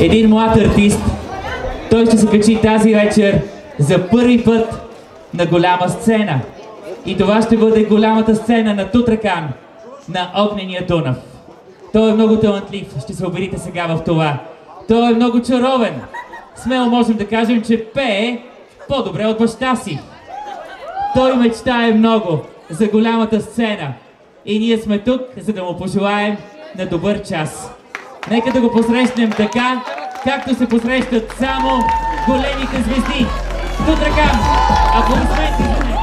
един млад артист. Той ще се качи тази вечер за първи път на голяма сцена. И това ще бъде голямата сцена на Тутракан, на Огнения Дунав. Той е много талантлив, ще се убедите сега в това. Той е много чаровен. Смело можем да кажем, че пее по-добре от баща си. Той мечтае много за голямата сцена. И ние сме тук, за да му пожелаем на добър час. Нека да го посрещнем така, както се посрещат само големите звезди. Тутракан! Аплодисменти за него!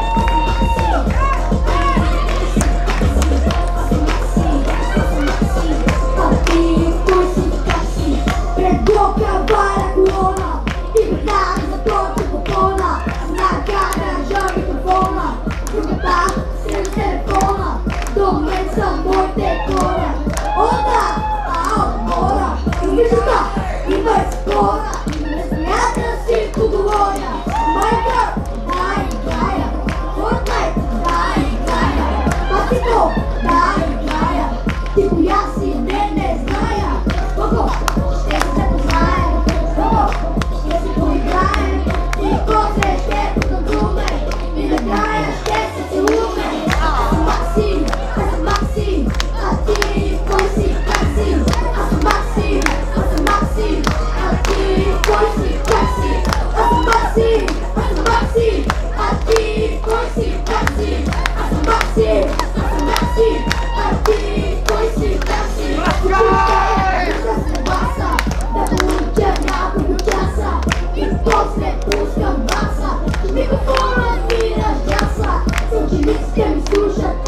Слушат,